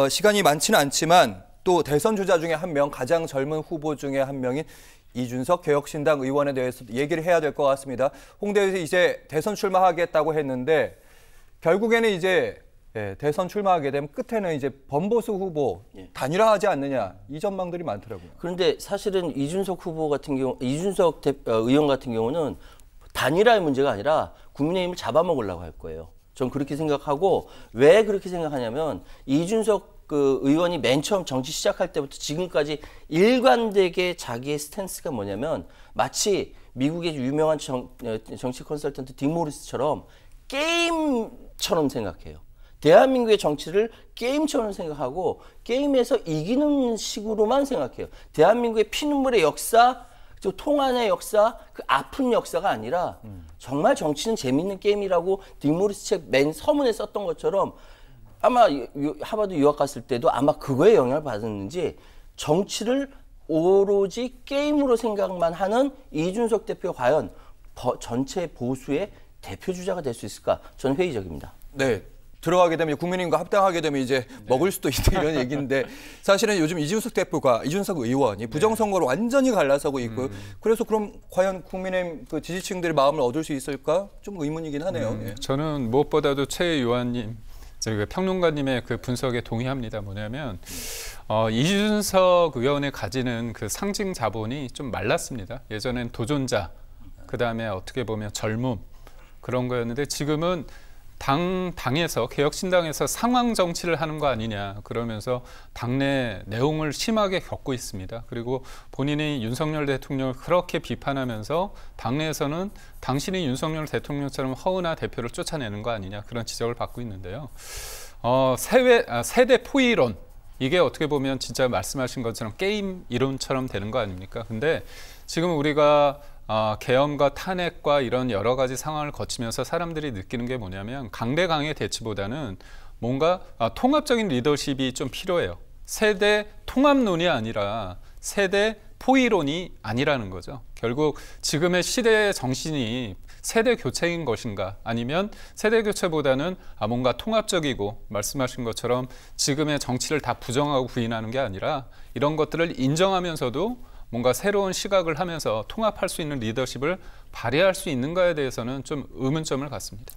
시간이 많지는 않지만 또 대선 주자 중에 한 명, 가장 젊은 후보 중에 한 명인 이준석 개혁신당 의원에 대해서 얘기를 해야 될 것 같습니다. 홍대에서 이제 대선 출마하겠다고 했는데 결국에는 이제 대선 출마하게 되면 끝에는 이제 범보수 후보 단일화하지 않느냐 이 전망들이 많더라고요. 그런데 사실은 이준석 후보 같은 경우, 의원 같은 경우는 단일화의 문제가 아니라 국민의힘을 잡아먹으려고 할 거예요. 전 그렇게 생각하고 왜 그렇게 생각하냐면 이준석 의원이 맨 처음 정치 시작할 때부터 지금까지 일관되게 자기의 스탠스가 뭐냐면 마치 미국의 유명한 정치 컨설턴트 딕 모리스처럼 게임처럼 생각해요. 대한민국의 정치를 게임처럼 생각하고 게임에서 이기는 식으로만 생각해요. 대한민국의 피눈물의 역사, 통한의 역사, 그 아픈 역사가 아니라 정말 정치는 재밌는 게임이라고 딕 모리스 책 맨 서문에 썼던 것처럼 아마 하버드 유학 갔을 때도 아마 그거에 영향을 받았는지 정치를 오로지 게임으로 생각만 하는 이준석 대표가 과연 전체 보수의 대표 주자가 될 수 있을까? 저는 회의적입니다. 네. 들어가게 되면 국민의힘과 합당하게 되면 이제 먹을 수도 있다 이런 얘기인데 사실은 요즘 이준석 의원이 부정선거로 완전히 갈라서고 있고 그래서 그럼 과연 국민의힘 그 지지층들의 마음을 얻을 수 있을까? 좀 의문이긴 하네요. 예. 저는 무엇보다도 최 의원님, 저희 평론가님의 그 분석에 동의합니다. 뭐냐면 이준석 의원이 가지는 그 상징 자본이 좀 말랐습니다. 예전엔 도전자, 그 다음에 어떻게 보면 젊음 그런 거였는데 지금은 당에서 개혁신당에서 상황 정치를 하는 거 아니냐 그러면서 당내 내홍을 심하게 겪고 있습니다. 그리고 본인이 윤석열 대통령을 그렇게 비판하면서 당내에서는 당신이 윤석열 대통령처럼 허은하 대표를 쫓아내는 거 아니냐 그런 지적을 받고 있는데요. 세대 포위론 이게 어떻게 보면 진짜 말씀하신 것처럼 게임 이론처럼 되는 거 아닙니까? 근데 지금 우리가 계엄과 탄핵과 이런 여러 가지 상황을 거치면서 사람들이 느끼는 게 뭐냐면 강대강의 대치보다는 뭔가 통합적인 리더십이 좀 필요해요. 세대 통합론이 아니라 세대 포위론이 아니라는 거죠. 결국 지금의 시대의 정신이 세대 교체인 것인가 아니면 세대 교체보다는 뭔가 통합적이고 말씀하신 것처럼 지금의 정치를 다 부정하고 부인하는 게 아니라 이런 것들을 인정하면서도 뭔가 새로운 시각을 하면서 통합할 수 있는 리더십을 발휘할 수 있는가에 대해서는 좀 의문점을 갖습니다.